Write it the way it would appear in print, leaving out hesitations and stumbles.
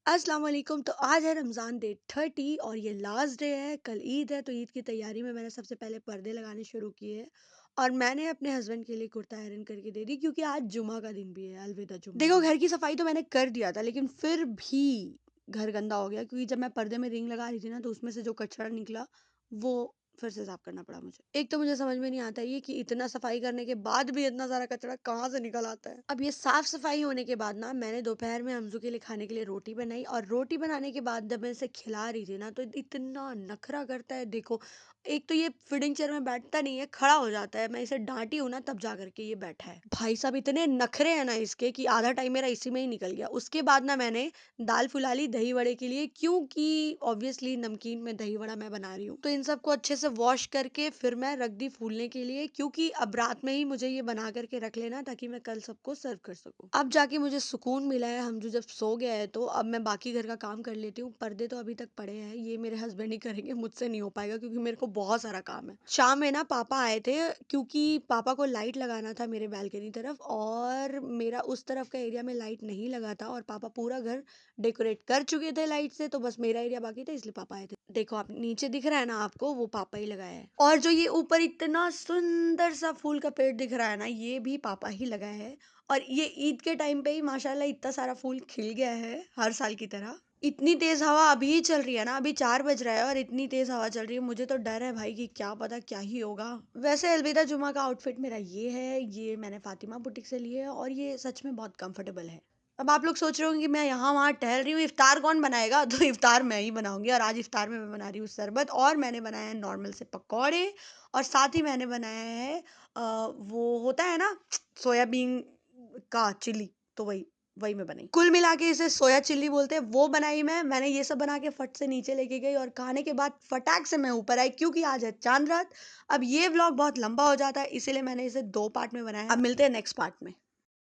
अस्सलाम वालेकुम। तो आज है रमज़ान डे 30 और ये लास्ट डे है। कल ईद है तो ईद की तैयारी में मैंने सबसे पहले पर्दे लगाने शुरू किए हैं और मैंने अपने हस्बैंड के लिए कुर्ता आयरन करके दे दी क्योंकि आज जुमा का दिन भी है। अलविदा जुमा। देखो, घर की सफाई तो मैंने कर दिया था लेकिन फिर भी घर गंदा हो गया क्योंकि जब मैं पर्दे में रिंग लगा रही थी ना तो उसमें से जो कचरा निकला वो फिर से साफ करना पड़ा मुझे। एक तो मुझे समझ में नहीं आता ये कि इतना सफाई करने के बाद भी इतना सारा कचरा कहाँ से निकल आता है। अब ये साफ सफाई होने के बाद ना मैंने दोपहर में हमजू के लिए खाने के लिए रोटी बनाई और रोटी बनाने के बाद जब मैं इसे खिला रही थी ना तो इतना नखरा करता है। देखो, एक तो ये फीडिंग चेयर में बैठता नहीं है, खड़ा हो जाता है। मैं इसे डांटी हूं ना तब जा करके ये बैठा है। भाई साहब, इतने नखरे हैं ना इसके कि आधा टाइम मेरा इसी में ही निकल गया। उसके बाद ना मैंने दाल फुला ली दही वड़े के लिए क्योंकि ऑब्वियसली नमकीन में दही वड़ा मैं बना रही हूँ। तो इन सबको अच्छे से वॉश करके फिर मैं रख दी फूलने के लिए क्योंकि अब रात में ही मुझे ये बना करके रख लेना ताकि मैं कल सबको सर्व कर सकूँ। अब जाके मुझे सुकून मिला है। हम जो जब सो गया है तो अब मैं बाकी घर का काम कर लेती हूँ। पर्दे तो अभी तक पड़े हैं, ये मेरे हस्बैंड ही करेंगे, मुझसे नहीं हो पाएगा क्योंकि मेरे को बहुत सारा काम है। शाम में ना पापा आए थे क्योंकि पापा को लाइट लगाना था मेरे बालकनी तरफ और मेरा उस तरफ का एरिया में लाइट नहीं लगा था और पापा पूरा घर डेकोरेट कर चुके थे लाइट से, तो बस मेरा एरिया बाकी था इसलिए पापा आए थे। देखो, आप नीचे दिख रहा है ना आपको, वो पापा ही लगाया है। और जो ये ऊपर इतना सुंदर सा फूल का पेड़ दिख रहा है ना, ये भी पापा ही लगाया है। और ये ईद के टाइम पे ही माशाल्लाह इतना सारा फूल खिल गया है हर साल की तरह। इतनी तेज हवा अभी चल रही है ना, अभी 4 बज रहा है और इतनी तेज हवा चल रही है, मुझे तो डर है भाई कि क्या पता क्या ही होगा। वैसे अलविदा जुमा का आउटफिट मेरा ये है, ये मैंने फातिमा बुटीक से लिए है और ये सच में बहुत कंफर्टेबल है। अब आप लोग सोच रहे होंगे कि मैं यहाँ वहाँ टहल रही हूँ, इफ्तार कौन बनाएगा? तो इफ्तार मैं ही बनाऊंगी और आज इफ्तार में मैं बना रही हूँ शरबत और मैंने बनाया है नॉर्मल से पकौड़े और साथ ही मैंने बनाया है वो होता है ना सोयाबीन का चिली, तो वही वही मैं बनाई। कुल मिला के इसे सोया चिल्ली बोलते हैं, वो बनाई मैंने ये सब बना के फट से नीचे लेके गई और खाने के बाद फटाक से मैं ऊपर आई क्योंकि आज है चांद रात। अब ये व्लॉग बहुत लंबा हो जाता है इसीलिए मैंने इसे 2 पार्ट में बनाया है। अब मिलते हैं नेक्स्ट पार्ट में।